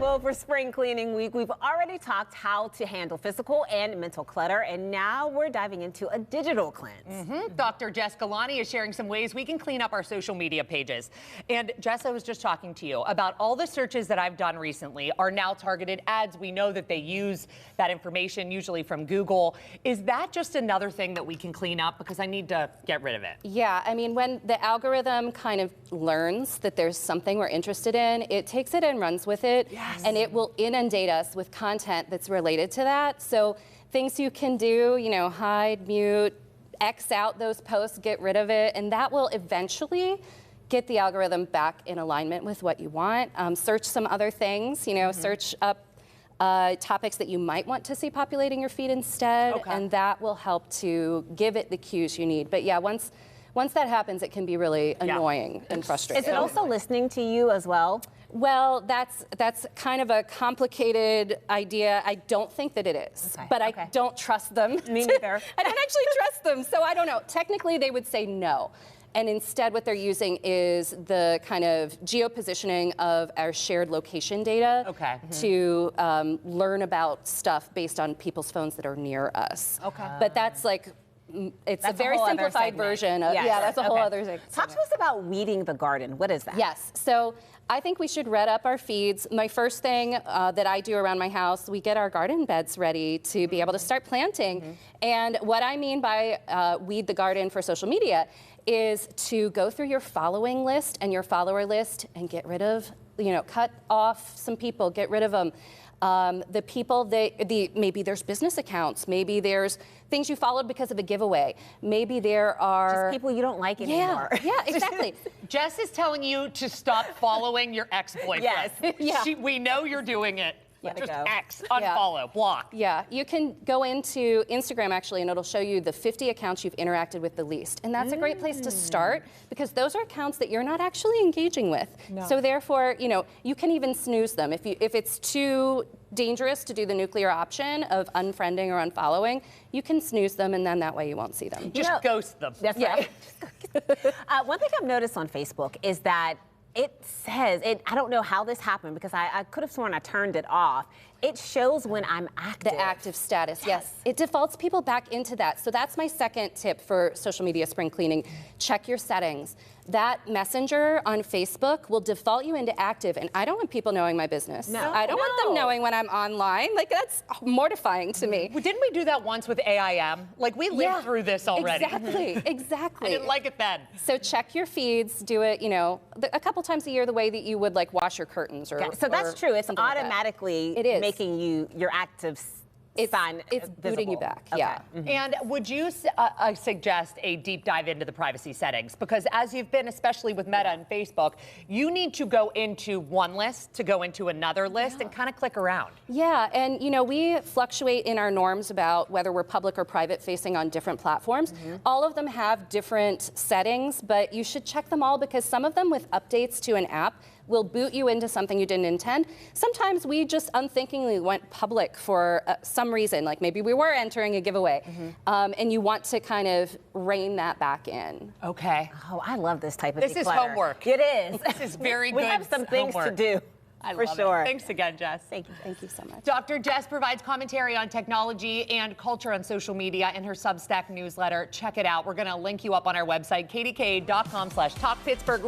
Well, for spring cleaning week, we've already talked how to handle physical and mental clutter, and now we're diving into a digital cleanse. Dr. Jess Galani is sharing some ways we can clean up our social media pages. And Jess, I was just talking to you about all the searches that I've done recently are now targeted ads. We know that they use that information usually from Google. Is that just another thing that we can clean up? Because I need to get rid of it. Yeah, I mean, when the algorithm kind of learns that there's something we're interested in, it takes it and runs with it. Yes. And it will inundate us with content that's related to that. So things you can do, you know, hide, mute, X out those posts, get rid of it, and that will eventually get the algorithm back in alignment with what you want. Search some other things, you know, search up topics that you might want to see populating your feed instead, and that will help to give it the cues you need. But yeah, once that happens, it can be really annoying and frustrating. Is it also listening to you as well? Well, that's kind of a complicated idea. I don't think that it is, but I don't trust them. Me neither. I don't actually trust them, so I don't know. Technically, they would say no. And instead, what they're using is the kind of geopositioning of our shared location data to learn about stuff based on people's phones that are near us. But that's like, it's a very simplified version of, that's a whole other thing. Talk to us about weeding the garden. What is that? Yes, so I think we should red up our feeds. My first thing that I do around my house, we get our garden beds ready to be able to start planting. And what I mean by weed the garden for social media is to go through your following list and your follower list and get rid of, you know, cut off some people, get rid of them. The people, maybe there's business accounts, maybe there's things you followed because of a giveaway, maybe there are... Just people you don't like anymore. Yeah, exactly. Jess is telling you to stop following your ex-boyfriend. We know you're doing it. Just X, unfollow, block. Yeah, you can go into Instagram actually, and it'll show you the 50 accounts you've interacted with the least. And that's a great place to start because those are accounts that you're not actually engaging with. So therefore, you know, you can even snooze them. If it's too dangerous to do the nuclear option of unfriending or unfollowing, you can snooze them, and then that way you won't see them. Just ghost them. That's right. One thing I've noticed on Facebook is that it says, I don't know how this happened because I could have sworn I turned it off. It shows when I'm active. The active status, yes. It defaults people back into that. So that's my second tip for social media spring cleaning. Check your settings. That messenger on Facebook will default you into active, and I don't want people knowing my business. I don't want them knowing when I'm online. Like, that's mortifying to me. Well, didn't we do that once with AIM? Like, we lived through this already. Exactly. I didn't like it then. So check your feeds, do it, you know, a couple times a year the way that you would like wash your curtains or so that's true. It's automatically making you your active sign it's booting you back. And would you suggest a deep dive into the privacy settings? Because as you've been, especially with Meta and Facebook, you need to go into one list to go into another list and kind of click around. Yeah, and you know, we fluctuate in our norms about whether we're public or private facing on different platforms. All of them have different settings, but you should check them all because some of them with updates to an app will boot you into something you didn't intend. Sometimes we just unthinkingly went public for some reason, like maybe we were entering a giveaway, and you want to kind of rein that back in. Okay. Oh, I love this type of declutter. This is homework. It is. This is very good. We have some things to do. For sure. Thanks again, Jess. Thank you. Thank you so much. Dr. Jess provides commentary on technology and culture on social media in her Substack newsletter. Check it out. We're going to link you up on our website, kdk.com/talkpittsburgh.